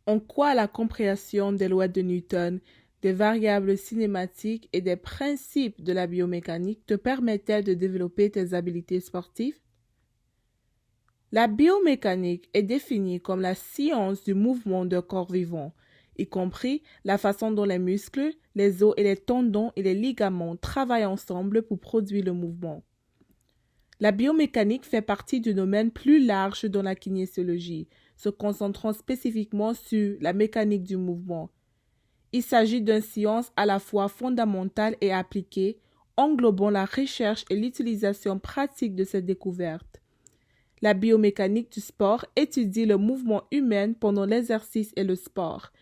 en quoi la compréhension des lois de Newton, des variables cinématiques et des principes de la biomécanique te permet-elle de développer tes habiletés sportives? La biomécanique est définie comme la science du mouvement d'un corps vivant, y compris la façon dont les muscles, les os et les tendons et les ligaments travaillent ensemble pour produire le mouvement. La biomécanique fait partie du domaine plus large dans la kinésiologie, se concentrant spécifiquement sur la mécanique du mouvement. Il s'agit d'une science à la fois fondamentale et appliquée, englobant la recherche et l'utilisation pratique de cette découverte. La biomécanique du sport étudie le mouvement humain pendant l'exercice et le sport.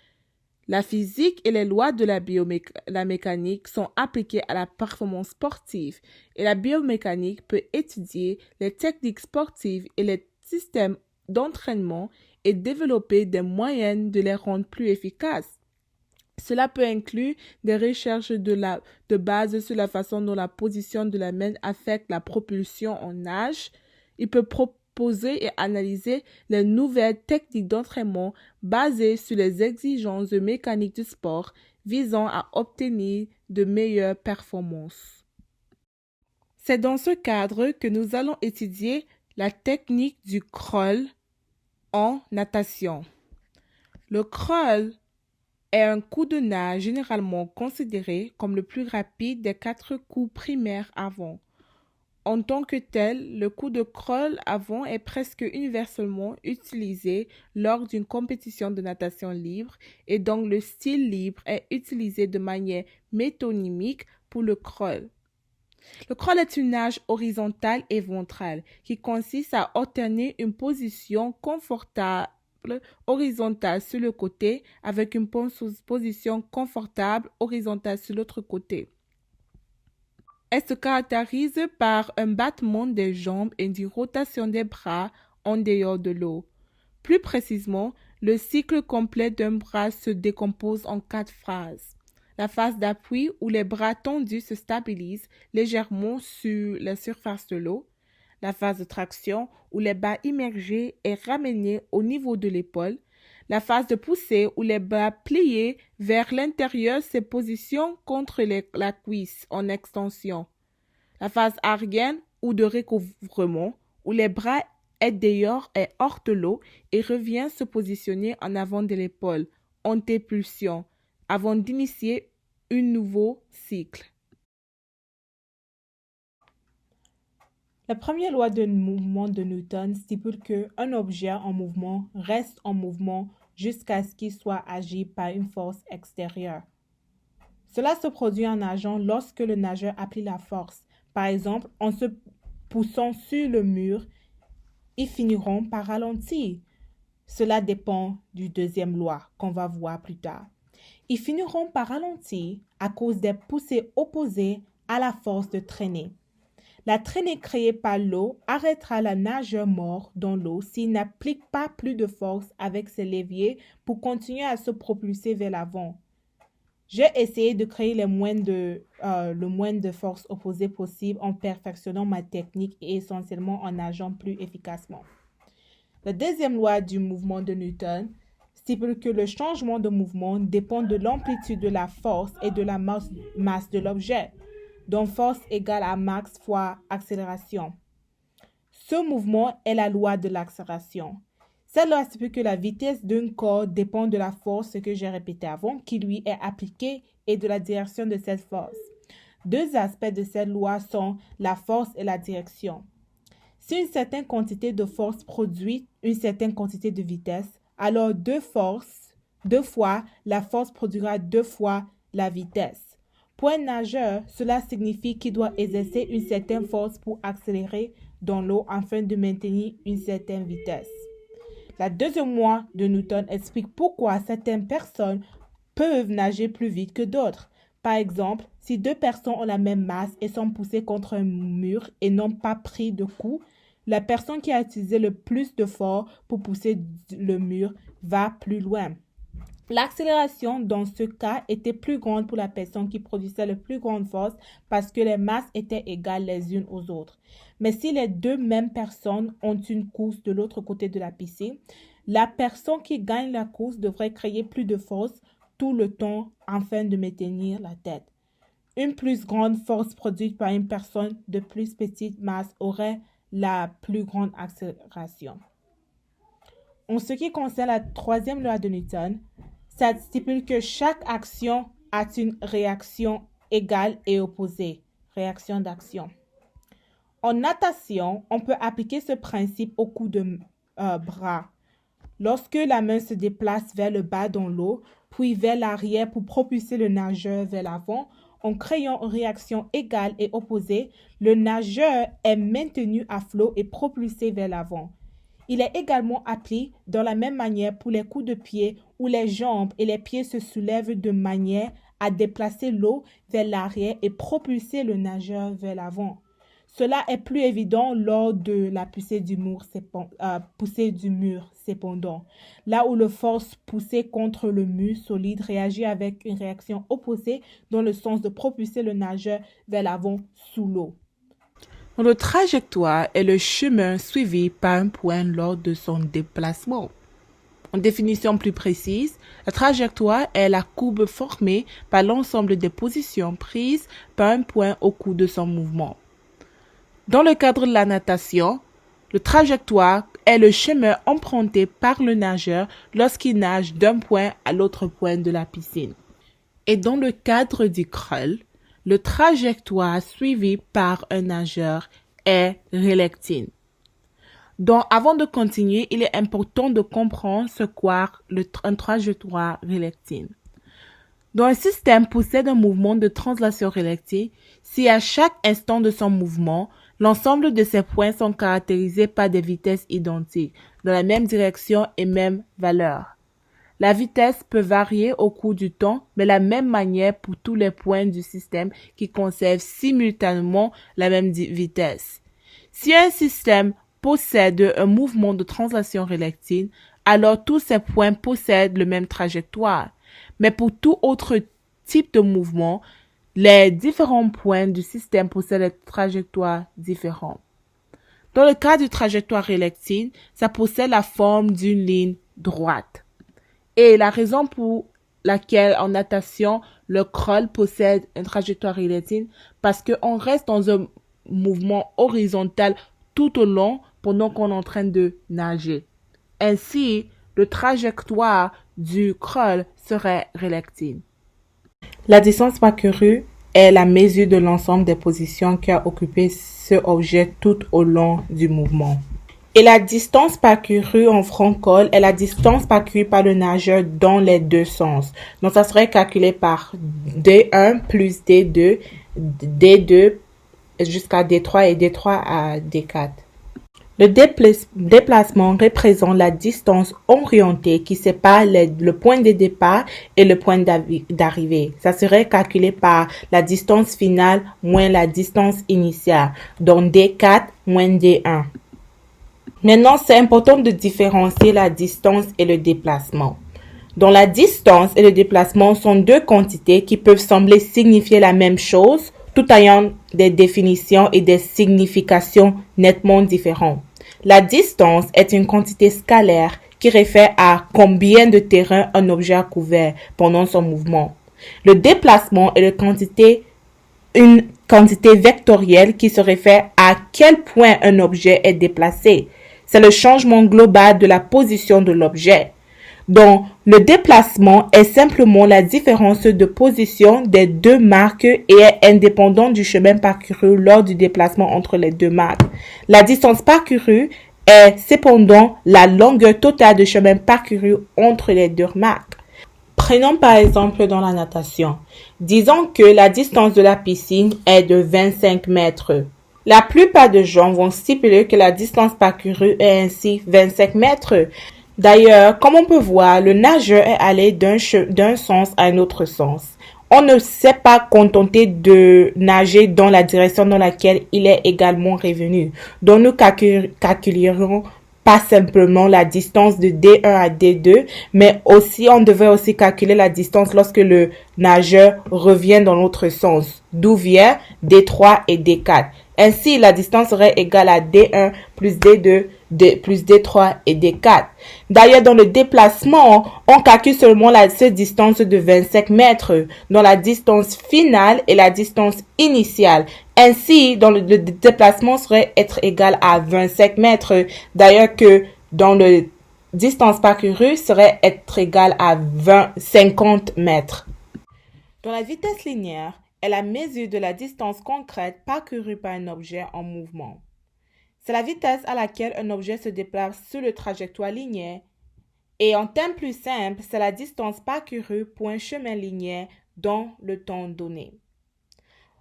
La physique et les lois de la mécanique sont appliquées à la performance sportive et la biomécanique peut étudier les techniques sportives et les systèmes d'entraînement et développer des moyens de les rendre plus efficaces. Cela peut inclure des recherches de base sur la façon dont la position de la main affecte la propulsion en nage. Il peut proposer et analyser les nouvelles techniques d'entraînement basées sur les exigences de mécanique du sport visant à obtenir de meilleures performances. C'est dans ce cadre que nous allons étudier la technique du crawl en natation. Le crawl est un coup de nage généralement considéré comme le plus rapide des 4 coups primaires avant. En tant que tel, le coup de crawl avant est presque universellement utilisé lors d'une compétition de natation libre et donc le style libre est utilisé de manière métonymique pour le crawl. Le crawl est une nage horizontale et ventrale qui consiste à alterner une position confortable horizontale sur le côté avec une position confortable horizontale sur l'autre côté. Elle se caractérise par un battement des jambes et une rotation des bras en dehors de l'eau. Plus précisément, le cycle complet d'un bras se décompose en 4 phases. La phase d'appui où les bras tendus se stabilisent légèrement sur la surface de l'eau. La phase de traction où les bras immergés et ramenés au niveau de l'épaule. La phase de poussée où les bras pliés vers l'intérieur se positionnent contre la cuisse en extension. La phase arrière ou de recouvrement où les bras est dehors et hors de l'eau et revient se positionner en avant de l'épaule, en dépulsion, avant d'initier un nouveau cycle. La première loi de mouvement de Newton stipule qu'un objet en mouvement reste en mouvement jusqu'à ce qu'il soit agi par une force extérieure. Cela se produit en nageant lorsque le nageur applique la force. Par exemple, en se poussant sur le mur, ils finiront par ralentir. Cela dépend du deuxième loi qu'on va voir plus tard. Ils finiront par ralentir à cause des poussées opposées à la force de traîner. La traînée créée par l'eau arrêtera le nageur mort dans l'eau s'il n'applique pas plus de force avec ses leviers pour continuer à se propulser vers l'avant. J'ai essayé de créer le moins de force opposée possible en perfectionnant ma technique et essentiellement en nageant plus efficacement. La deuxième loi du mouvement de Newton stipule que le changement de mouvement dépend de l'amplitude de la force et de la masse de l'objet, dont force égale à max fois accélération. Ce mouvement est la loi de l'accélération. Cette loi stipule que la vitesse d'un corps dépend de la force que j'ai répétée avant, qui lui est appliquée, et de la direction de cette force. Deux aspects de cette loi sont la force et la direction. Si une certaine quantité de force produit une certaine quantité de vitesse, alors deux fois la force produira 2 fois la vitesse. Pour un nageur, cela signifie qu'il doit exercer une certaine force pour accélérer dans l'eau afin de maintenir une certaine vitesse. La deuxième loi de Newton explique pourquoi certaines personnes peuvent nager plus vite que d'autres. Par exemple, si 2 personnes ont la même masse et sont poussées contre un mur et n'ont pas pris de coup, la personne qui a utilisé le plus de force pour pousser le mur va plus loin. L'accélération dans ce cas était plus grande pour la personne qui produisait la plus grande force parce que les masses étaient égales les unes aux autres. Mais si les deux mêmes personnes ont une course de l'autre côté de la piscine, la personne qui gagne la course devrait créer plus de force tout le temps afin de maintenir la tête. Une plus grande force produite par une personne de plus petite masse aurait la plus grande accélération. En ce qui concerne la troisième loi de Newton, ça stipule que chaque action a une réaction égale et opposée, réaction d'action. En natation, on peut appliquer ce principe au coup de bras. Lorsque la main se déplace vers le bas dans l'eau, puis vers l'arrière pour propulser le nageur vers l'avant, en créant une réaction égale et opposée, le nageur est maintenu à flot et propulsé vers l'avant. Il est également appelé de la même manière pour les coups de pied où les jambes et les pieds se soulèvent de manière à déplacer l'eau vers l'arrière et propulser le nageur vers l'avant. Cela est plus évident lors de la poussée du mur, cependant, là où la force poussée contre le mur solide réagit avec une réaction opposée dans le sens de propulser le nageur vers l'avant sous l'eau. La trajectoire est le chemin suivi par un point lors de son déplacement. En définition plus précise, la trajectoire est la courbe formée par l'ensemble des positions prises par un point au cours de son mouvement. Dans le cadre de la natation, la trajectoire est le chemin emprunté par le nageur lorsqu'il nage d'un point à l'autre point de la piscine. Et dans le cadre du crawl, la trajectoire suivie par un nageur est rectiligne. Donc, avant de continuer, il est important de comprendre ce qu'est une trajectoire rectiligne. Dans un système possède un mouvement de translation rectiligne, si à chaque instant de son mouvement, l'ensemble de ces points sont caractérisés par des vitesses identiques, dans la même direction et même valeur. La vitesse peut varier au cours du temps, mais de la même manière pour tous les points du système qui conservent simultanément la même vitesse. Si un système possède un mouvement de translation rectiligne, alors tous ces points possèdent la même trajectoire. Mais pour tout autre type de mouvement, les différents points du système possèdent des trajectoires différentes. Dans le cas du trajectoire rectiligne, ça possède la forme d'une ligne droite. Et la raison pour laquelle en natation, le crawl possède une trajectoire rectiligne, parce qu'on reste dans un mouvement horizontal tout au long pendant qu'on est en train de nager. Ainsi, la trajectoire du crawl serait rectiligne. La distance parcourue est la mesure de l'ensemble des positions qu'a occupé ce objet tout au long du mouvement. Et la distance parcourue en franc-col est la distance parcourue par le nageur dans les deux sens. Donc, ça serait calculé par D1 plus D2, D2 jusqu'à D3 et D3 à D4. Le déplacement représente la distance orientée qui sépare le point de départ et le point d'arrivée. Ça serait calculé par la distance finale moins la distance initiale, donc D4 moins D1. Maintenant, c'est important de différencier la distance et le déplacement. Donc, la distance et le déplacement sont deux quantités qui peuvent sembler signifier la même chose, tout ayant des définitions et des significations nettement différentes. La distance est une quantité scalaire qui réfère à combien de terrain un objet a couvert pendant son mouvement. Le déplacement est une quantité vectorielle qui se réfère à quel point un objet est déplacé. C'est le changement global de la position de l'objet. Donc, le déplacement est simplement la différence de position des deux marques et est indépendant du chemin parcouru lors du déplacement entre les deux marques. La distance parcourue est cependant la longueur totale de chemin parcouru entre les deux marques. Prenons par exemple dans la natation. Disons que la distance de la piscine est de 25 mètres. La plupart des gens vont stipuler que la distance parcourue est ainsi 25 mètres. D'ailleurs, comme on peut voir, le nageur est allé d'un sens à un autre sens. On ne s'est pas contenté de nager dans la direction dans laquelle il est également revenu. Donc, nous calculerons pas simplement la distance de D1 à D2, mais aussi, on devrait aussi calculer la distance lorsque le nageur revient dans l'autre sens, d'où vient D3 et D4. Ainsi, la distance serait égale à D1 plus D2 plus D3 et D4. D'ailleurs, dans le déplacement, on calcule seulement cette distance de 25 mètres, dont la distance finale et la distance initiale. Ainsi, dans le déplacement serait être égal à 25 mètres. D'ailleurs que dans le distance parcourue serait être égal à 50 mètres. Dans la vitesse linéaire est la mesure de la distance concrète parcourue par un objet en mouvement. C'est la vitesse à laquelle un objet se déplace sur le trajectoire linéaire et en termes plus simples, c'est la distance parcourue pour un chemin linéaire dans le temps donné.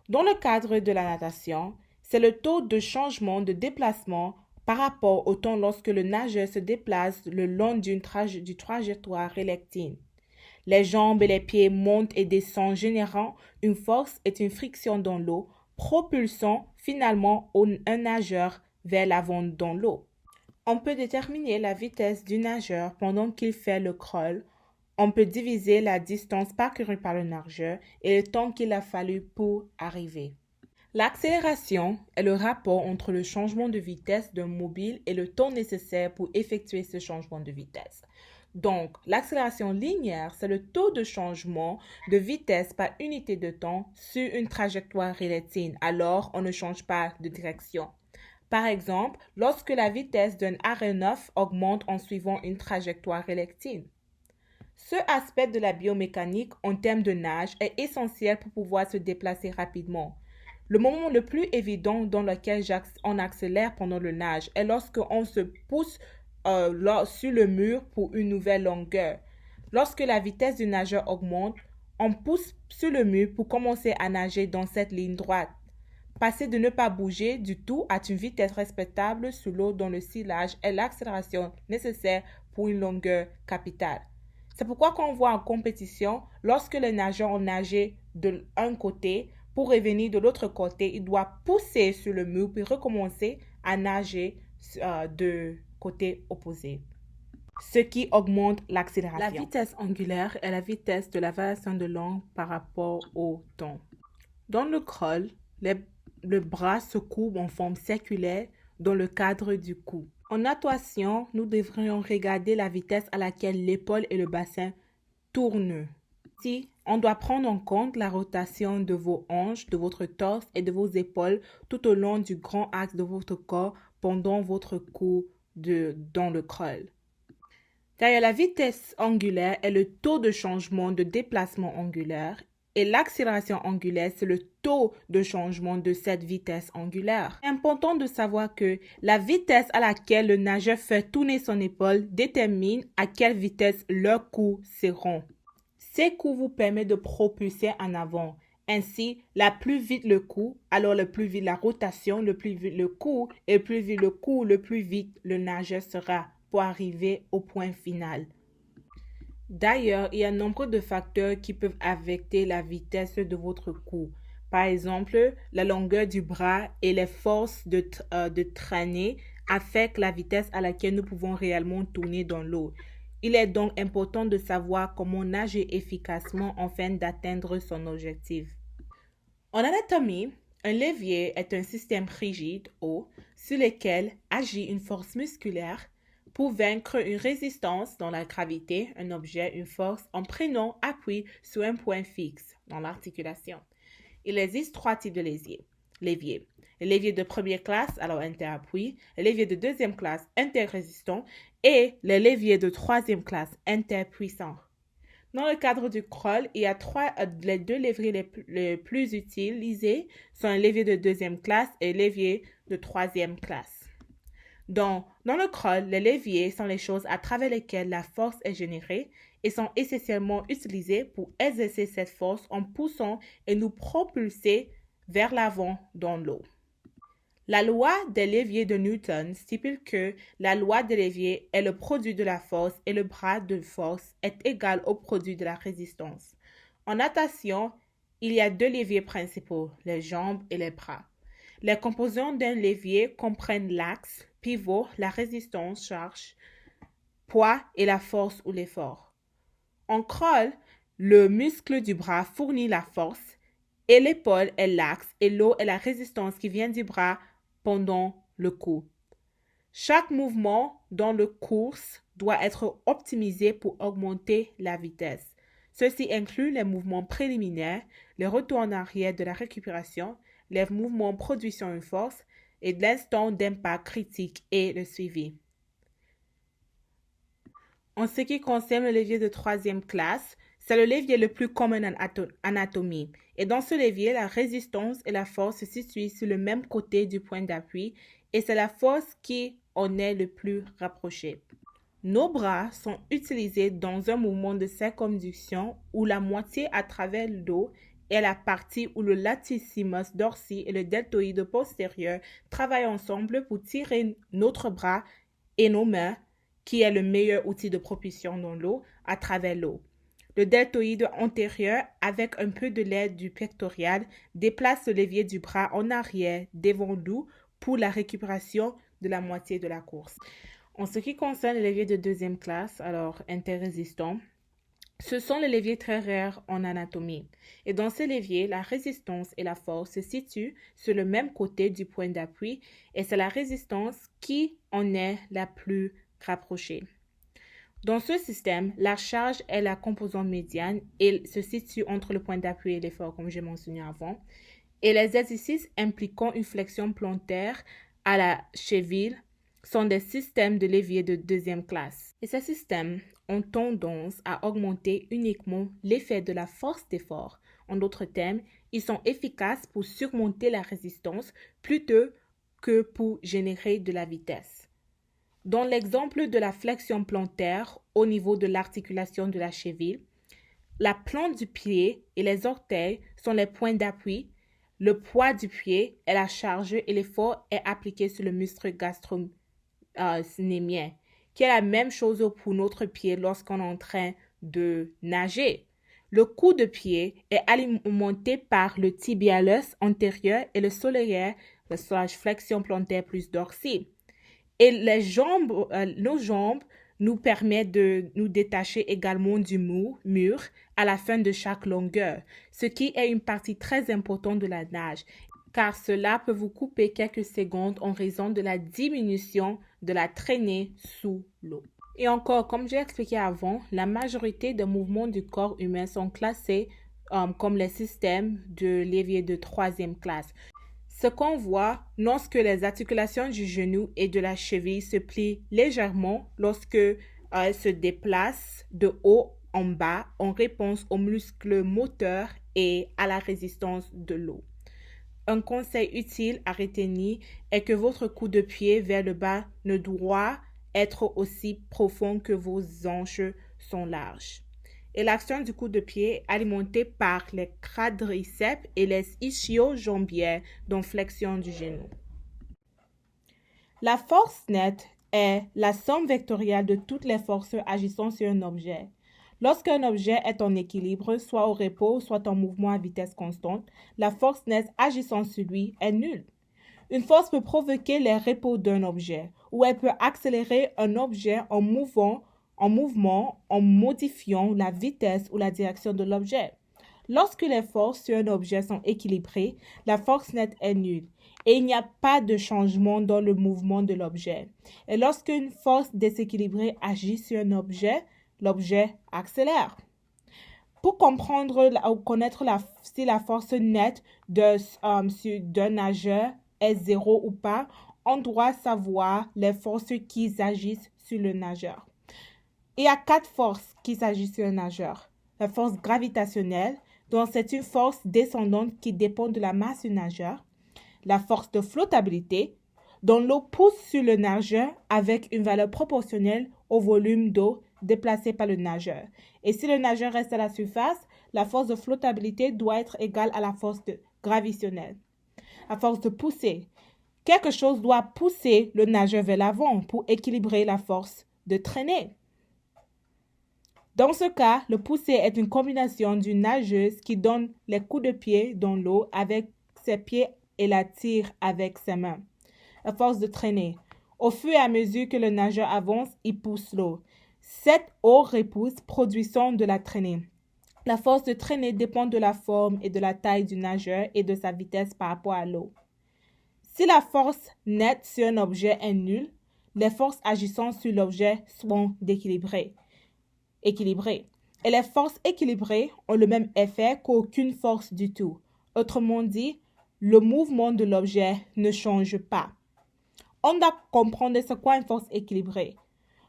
Dans le cadre de la natation, c'est le taux de changement de déplacement par rapport au temps lorsque le nageur se déplace le long du trajectoire rectiligne. Les jambes et les pieds montent et descendent, générant une force et une friction dans l'eau, propulsant finalement un nageur vers l'avant dans l'eau. On peut déterminer la vitesse du nageur pendant qu'il fait le crawl. On peut diviser la distance parcourue par le nageur et le temps qu'il a fallu pour arriver. L'accélération est le rapport entre le changement de vitesse d'un mobile et le temps nécessaire pour effectuer ce changement de vitesse. Donc, l'accélération linéaire, c'est le taux de changement de vitesse par unité de temps sur une trajectoire rectiligne. Alors, on ne change pas de direction. Par exemple, lorsque la vitesse d'un aéronef augmente en suivant une trajectoire rectiligne. Ce aspect de la biomécanique en termes de nage est essentiel pour pouvoir se déplacer rapidement. Le moment le plus évident dans lequel on accélère pendant le nage est lorsqu'on se pousse sur le mur pour une nouvelle longueur. Lorsque la vitesse du nageur augmente, on pousse sur le mur pour commencer à nager dans cette ligne droite. Passer de ne pas bouger du tout à une vitesse respectable sous l'eau dans le silage est l'accélération nécessaire pour une longueur capitale. C'est pourquoi quand on voit en compétition, lorsque les nageurs ont nagé de un côté, pour revenir de l'autre côté, ils doivent pousser sur le mur puis recommencer à nager de côté opposé, ce qui augmente l'accélération. La vitesse angulaire est la vitesse de la variation de l'angle par rapport au temps. Dans le crawl, le bras se courbe en forme circulaire dans le cadre du cou. En natation, nous devrions regarder la vitesse à laquelle l'épaule et le bassin tournent. Ici, on doit prendre en compte la rotation de vos hanches, de votre torse et de vos épaules tout au long du grand axe de votre corps pendant votre cours dans le crawl. D'ailleurs, la vitesse angulaire est le taux de changement de déplacement angulaire et l'accélération angulaire, c'est le taux de changement de cette vitesse angulaire. C'est important de savoir que la vitesse à laquelle le nageur fait tourner son épaule détermine à quelle vitesse leurs coups seront. Ces coups vous permettent de propulser en avant. Ainsi, la plus vite le coup, alors le plus vite la rotation, le plus vite le coup, et le plus vite le coup, le plus vite le nageur sera pour arriver au point final. D'ailleurs, il y a nombre de facteurs qui peuvent affecter la vitesse de votre coup. Par exemple, la longueur du bras et les forces de traînée affectent la vitesse à laquelle nous pouvons réellement tourner dans l'eau. Il est donc important de savoir comment nager efficacement afin d'atteindre son objectif. En anatomie, un levier est un système rigide haut sur lequel agit une force musculaire pour vaincre une résistance dans la gravité, un objet, une force, en prenant appui sur un point fixe dans l'articulation. Il existe 3 types de leviers. Le levier de première classe, alors interappui, le levier de deuxième classe, interrésistant, et le levier de troisième classe, interpuissant. Dans le cadre du crawl, il y a les 2 leviers les plus utilisés sont un levier de deuxième classe et un levier de troisième classe. Dans le crawl, les leviers sont les choses à travers lesquelles la force est générée et sont essentiellement utilisés pour exercer cette force en poussant et nous propulser vers l'avant dans l'eau. La loi des leviers de Newton stipule que la loi des leviers est le produit de la force et le bras de force est égal au produit de la résistance. En natation, il y a 2 leviers principaux, les jambes et les bras. Les composants d'un levier comprennent l'axe, pivot, la résistance, charge, poids et la force ou l'effort. En crawl, le muscle du bras fournit la force et l'épaule est l'axe et l'eau est la résistance qui vient du bras pendant le coup. Chaque mouvement dans le course doit être optimisé pour augmenter la vitesse. Ceci inclut les mouvements préliminaires, les retours en arrière de la récupération, les mouvements produisant une force et l'instant d'impact critique et le suivi. En ce qui concerne le levier de troisième classe, c'est le levier le plus commun en anatomie. Et dans ce levier, la résistance et la force se situent sur le même côté du point d'appui et c'est la force qui en est le plus rapprochée. Nos bras sont utilisés dans un mouvement de circonduction où la moitié à travers le dos est la partie où le latissimus dorsi et le deltoïde postérieur travaillent ensemble pour tirer notre bras et nos mains, qui est le meilleur outil de propulsion dans l'eau, à travers l'eau. Le deltoïde antérieur, avec un peu de l'aide du pectoral, déplace le levier du bras en arrière devant nous pour la récupération de la moitié de la course. En ce qui concerne les leviers de deuxième classe, alors interrésistants, ce sont les leviers très rares en anatomie. Et dans ces leviers, la résistance et la force se situent sur le même côté du point d'appui et c'est la résistance qui en est la plus rapprochée. Dans ce système, la charge est la composante médiane et se situe entre le point d'appui et l'effort, comme j'ai mentionné avant. Et les exercices impliquant une flexion plantaire à la cheville sont des systèmes de levier de deuxième classe. Et ces systèmes ont tendance à augmenter uniquement l'effet de la force d'effort. En d'autres termes, ils sont efficaces pour surmonter la résistance plutôt que pour générer de la vitesse. Dans l'exemple de la flexion plantaire au niveau de l'articulation de la cheville, la plante du pied et les orteils sont les points d'appui. Le poids du pied est la charge et l'effort est appliqué sur le muscle gastrocnémien, qui est la même chose pour notre pied lorsqu'on est en train de nager. Le coup de pied est alimenté par le tibialus antérieur et le solaire, le flexion plantaire plus dorsi. Et nos jambes nous permettent de nous détacher également du mur à la fin de chaque longueur, ce qui est une partie très importante de la nage, car cela peut vous couper quelques secondes en raison de la diminution de la traînée sous l'eau. Et encore, comme j'ai expliqué avant, la majorité des mouvements du corps humain sont classés comme les systèmes de levier de troisième classe. Ce qu'on voit lorsque les articulations du genou et de la cheville se plient légèrement lorsque elles se déplacent de haut en bas en réponse aux muscles moteurs et à la résistance de l'eau. Un conseil utile à retenir est que votre coup de pied vers le bas ne doit être aussi profond que vos hanches sont larges. Et l'action du coup de pied est alimentée par les quadriceps et les ischio-jambières, donc flexion du genou. La force nette est la somme vectorielle de toutes les forces agissant sur un objet. Lorsqu'un objet est en équilibre, soit au repos, soit en mouvement à vitesse constante, la force nette agissant sur lui est nulle. Une force peut provoquer les repos d'un objet, ou elle peut accélérer un objet en mouvement en modifiant la vitesse ou la direction de l'objet. Lorsque les forces sur un objet sont équilibrées, la force nette est nulle et il n'y a pas de changement dans le mouvement de l'objet. Et lorsqu'une force déséquilibrée agit sur un objet, l'objet accélère. Pour comprendre ou connaître si la force nette d'un nageur est zéro ou pas, on doit savoir les forces qui agissent sur le nageur. Il y a 4 forces qui agissent sur un nageur. La force gravitationnelle, donc c'est une force descendante qui dépend de la masse du nageur. La force de flottabilité, dont l'eau pousse sur le nageur avec une valeur proportionnelle au volume d'eau déplacé par le nageur. Et si le nageur reste à la surface, la force de flottabilité doit être égale à la force gravitationnelle. La force de poussée. Quelque chose doit pousser le nageur vers l'avant pour équilibrer la force de traînée. Dans ce cas, le pousser est une combinaison d'une nageuse qui donne les coups de pied dans l'eau avec ses pieds et la tire avec ses mains. La force de traîner. Au fur et à mesure que le nageur avance, il pousse l'eau. Cette eau repousse, produisant de la traînée. La force de traîner dépend de la forme et de la taille du nageur et de sa vitesse par rapport à l'eau. Si la force nette sur un objet est nulle, les forces agissant sur l'objet sont équilibrées. Et les forces équilibrées ont le même effet qu'aucune force du tout. Autrement dit, le mouvement de l'objet ne change pas. On doit comprendre ce qu'est une force équilibrée.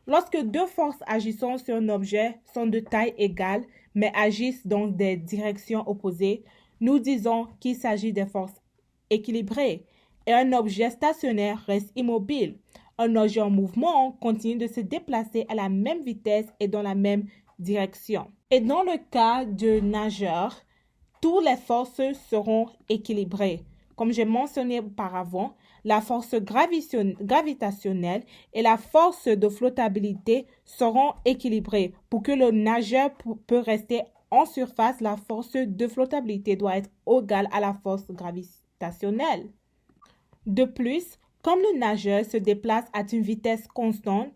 Lorsque deux forces agissant sur un objet sont de taille égale, mais agissent dans des directions opposées, nous disons qu'il s'agit de forces équilibrées. Et un objet stationnaire reste immobile. Un objet en mouvement continue de se déplacer à la même vitesse et dans la même direction. Et dans le cas de nageur, toutes les forces seront équilibrées. Comme j'ai mentionné auparavant, la force gravitationnelle et la force de flottabilité seront équilibrées. Pour que le nageur peut rester en surface, la force de flottabilité doit être égale à la force gravitationnelle. De plus, comme le nageur se déplace à une vitesse constante,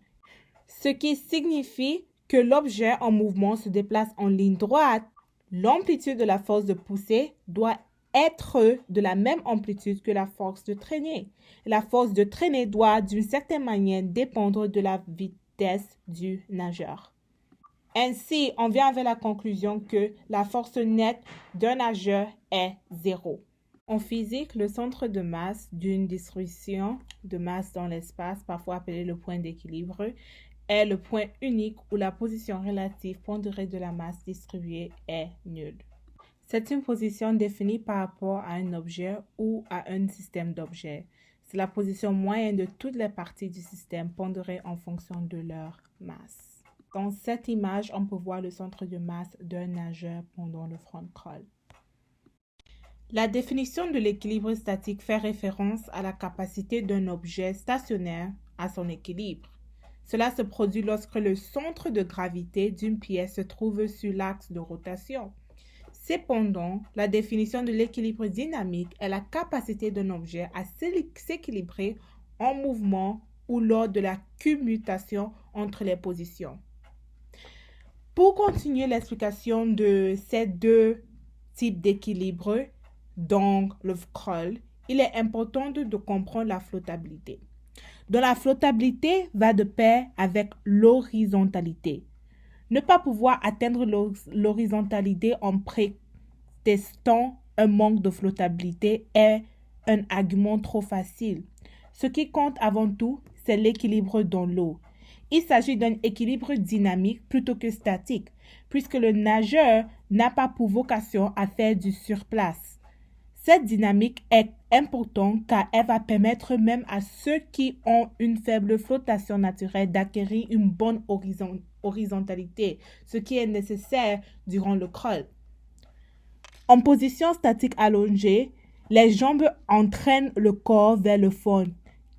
ce qui signifie que l'objet en mouvement se déplace en ligne droite, l'amplitude de la force de poussée doit être de la même amplitude que la force de traînée. La force de traînée doit d'une certaine manière dépendre de la vitesse du nageur. Ainsi, on vient avec la conclusion que la force nette d'un nageur est 0. En physique, le centre de masse d'une distribution de masse dans l'espace, parfois appelé le point d'équilibre, est le point unique où la position relative pondérée de la masse distribuée est nulle. C'est une position définie par rapport à un objet ou à un système d'objets. C'est la position moyenne de toutes les parties du système pondérées en fonction de leur masse. Dans cette image, on peut voir le centre de masse d'un nageur pendant le front crawl. La définition de l'équilibre statique fait référence à la capacité d'un objet stationnaire à son équilibre. Cela se produit lorsque le centre de gravité d'une pièce se trouve sur l'axe de rotation. Cependant, la définition de l'équilibre dynamique est la capacité d'un objet à s'équilibrer en mouvement ou lors de la commutation entre les positions. Pour continuer l'explication de ces deux types d'équilibre dans le crawl, il est important de comprendre la flottabilité. Donc, la flottabilité va de pair avec l'horizontalité. Ne pas pouvoir atteindre l'horizontalité en prétextant un manque de flottabilité est un argument trop facile. Ce qui compte avant tout, c'est l'équilibre dans l'eau. Il s'agit d'un équilibre dynamique plutôt que statique, puisque le nageur n'a pas pour vocation à faire du surplace. Cette dynamique est importante car elle va permettre même à ceux qui ont une faible flottation naturelle d'acquérir une bonne horizontalité, ce qui est nécessaire durant le crawl. En position statique allongée, les jambes entraînent le corps vers le fond,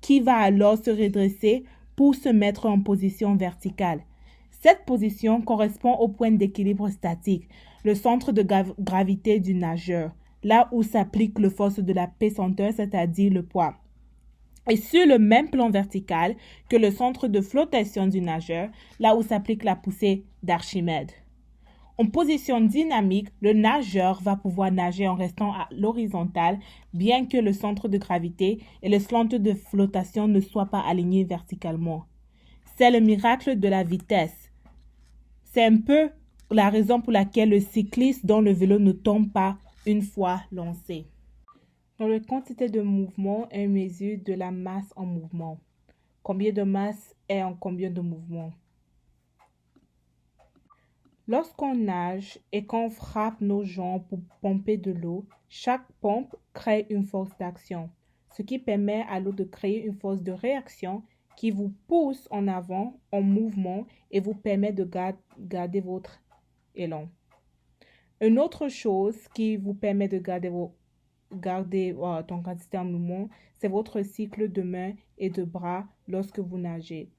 qui va alors se redresser pour se mettre en position verticale. Cette position correspond au point d'équilibre statique, le centre de gravité du nageur, là où s'applique le force de la pesanteur, c'est-à-dire le poids. Et sur le même plan vertical que le centre de flottation du nageur, là où s'applique la poussée d'Archimède. En position dynamique, le nageur va pouvoir nager en restant à l'horizontale, bien que le centre de gravité et le centre de flottation ne soient pas alignés verticalement. C'est le miracle de la vitesse. C'est un peu la raison pour laquelle le cycliste dont le vélo ne tombe pas une fois lancé. Dans la quantité de mouvement est une mesure de la masse en mouvement. Combien de masse est en combien de mouvements? Lorsqu'on nage et qu'on frappe nos jambes pour pomper de l'eau, chaque pompe crée une force d'action, ce qui permet à l'eau de créer une force de réaction qui vous pousse en avant en mouvement et vous permet de garder votre élan. Une autre chose qui vous permet de garder ton quantité en mouvement, c'est votre cycle de main et de bras lorsque vous nagez.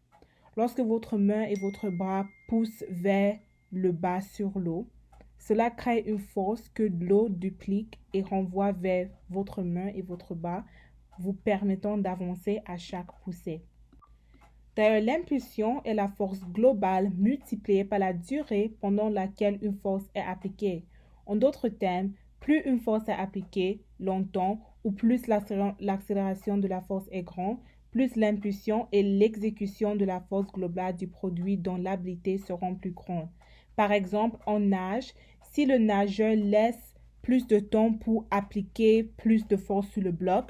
Lorsque votre main et votre bras poussent vers le bas sur l'eau, cela crée une force que l'eau duplique et renvoie vers votre main et votre bras, vous permettant d'avancer à chaque poussée. D'ailleurs, l'impulsion est la force globale multipliée par la durée pendant laquelle une force est appliquée. En d'autres termes, plus une force est appliquée longtemps ou plus l'accélération de la force est grande, plus l'impulsion et l'exécution de la force globale du produit dont l'habileté seront plus grandes. Par exemple, en nage, si le nageur laisse plus de temps pour appliquer plus de force sur le bloc,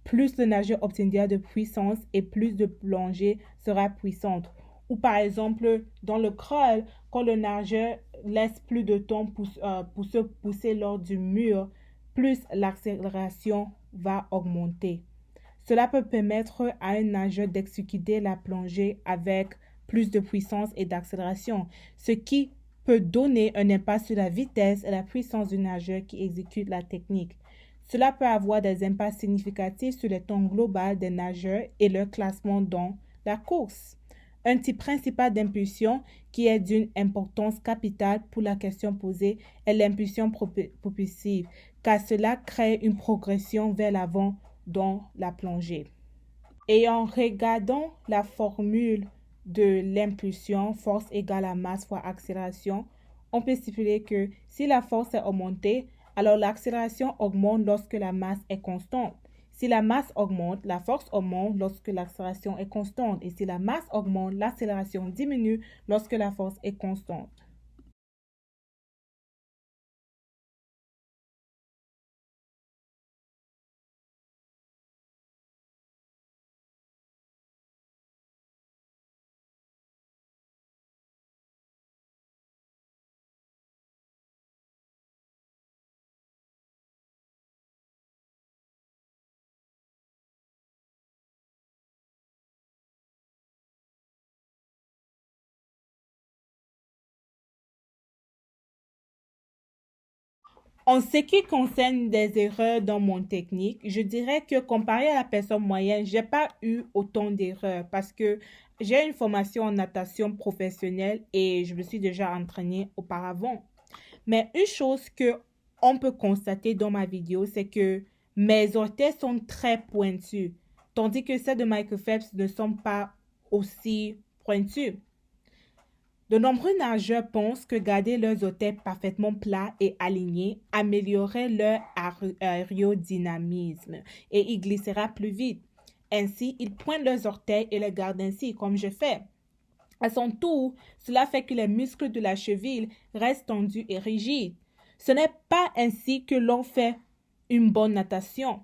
plus le nageur obtiendra de puissance et plus de plongée sera puissante. Ou par exemple, dans le crawl, quand le nageur laisse plus de temps pour se pousser lors du mur, plus l'accélération va augmenter. Cela peut permettre à un nageur d'exécuter la plongée avec plus de puissance et d'accélération, ce qui peut donner un impact sur la vitesse et la puissance du nageur qui exécute la technique. Cela peut avoir des impacts significatifs sur le temps global des nageurs et leur classement dans la course. Un type principal d'impulsion qui est d'une importance capitale pour la question posée est l'impulsion propulsive, car cela crée une progression vers l'avant dans la plongée. Et en regardant la formule de l'impulsion, force égale à masse fois accélération, on peut stipuler que si la force est augmentée, alors l'accélération augmente lorsque la masse est constante. Si la masse augmente, la force augmente lorsque l'accélération est constante. Et si la masse augmente, l'accélération diminue lorsque la force est constante. En ce qui concerne des erreurs dans mon technique, je dirais que comparé à la personne moyenne, j'ai pas eu autant d'erreurs parce que j'ai une formation en natation professionnelle et je me suis déjà entraînée auparavant. Mais une chose que on peut constater dans ma vidéo, c'est que mes orteils sont très pointus, tandis que celles de Michael Phelps ne sont pas aussi pointus. De nombreux nageurs pensent que garder leurs orteils parfaitement plats et alignés améliorerait leur aérodynamisme et ils glissera plus vite. Ainsi, ils pointent leurs orteils et les gardent ainsi, comme je fais. À son tour, cela fait que les muscles de la cheville restent tendus et rigides. Ce n'est pas ainsi que l'on fait une bonne natation.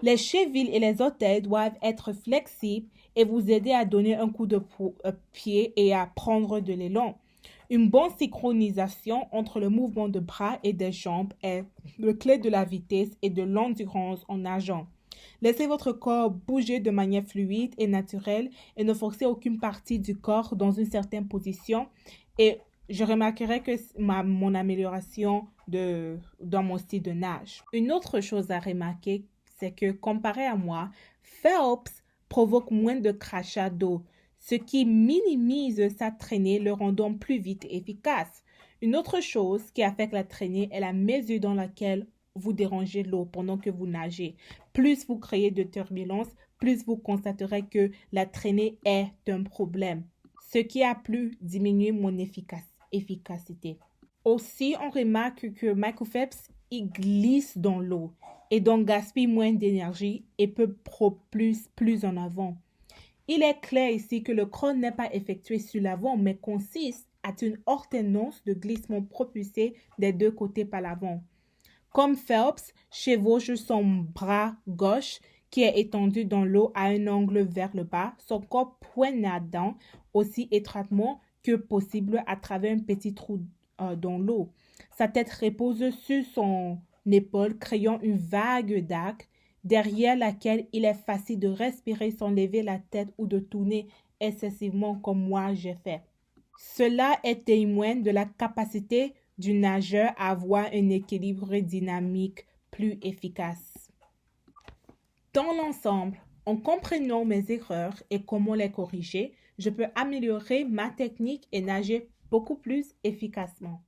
Les chevilles et les orteils doivent être flexibles et vous aider à donner un coup de pied et à prendre de l'élan. Une bonne synchronisation entre le mouvement de bras et des jambes est le clé de la vitesse et de l'endurance en nageant. Laissez votre corps bouger de manière fluide et naturelle et ne forcez aucune partie du corps dans une certaine position. Et je remarquerai que mon amélioration dans mon style de nage. Une autre chose à remarquer, c'est que comparé à moi, Phelps provoque moins de crachats d'eau, ce qui minimise sa traînée, le rendant plus vite et efficace. Une autre chose qui affecte la traînée est la mesure dans laquelle vous dérangez l'eau pendant que vous nagez. Plus vous créez de turbulences, plus vous constaterez que la traînée est un problème, ce qui a pu diminuer mon efficacité. Aussi, on remarque que Michael Phelps il glisse dans l'eau et donc gaspille moins d'énergie et peut propulser plus en avant. Il est clair ici que le crawl n'est pas effectué sur l'avant, mais consiste à une alternance de glissement propulsé des deux côtés par l'avant. Comme Phelps chevauche son bras gauche qui est étendu dans l'eau à un angle vers le bas, son corps poignardant aussi étroitement que possible à travers un petit trou dans l'eau. Sa tête repose sur son épaule, créant une vague d'arc derrière laquelle il est facile de respirer sans lever la tête ou de tourner excessivement comme moi j'ai fait. Cela est témoin de la capacité du nageur à avoir un équilibre dynamique plus efficace. Dans l'ensemble, en comprenant mes erreurs et comment les corriger, je peux améliorer ma technique et nager beaucoup plus efficacement.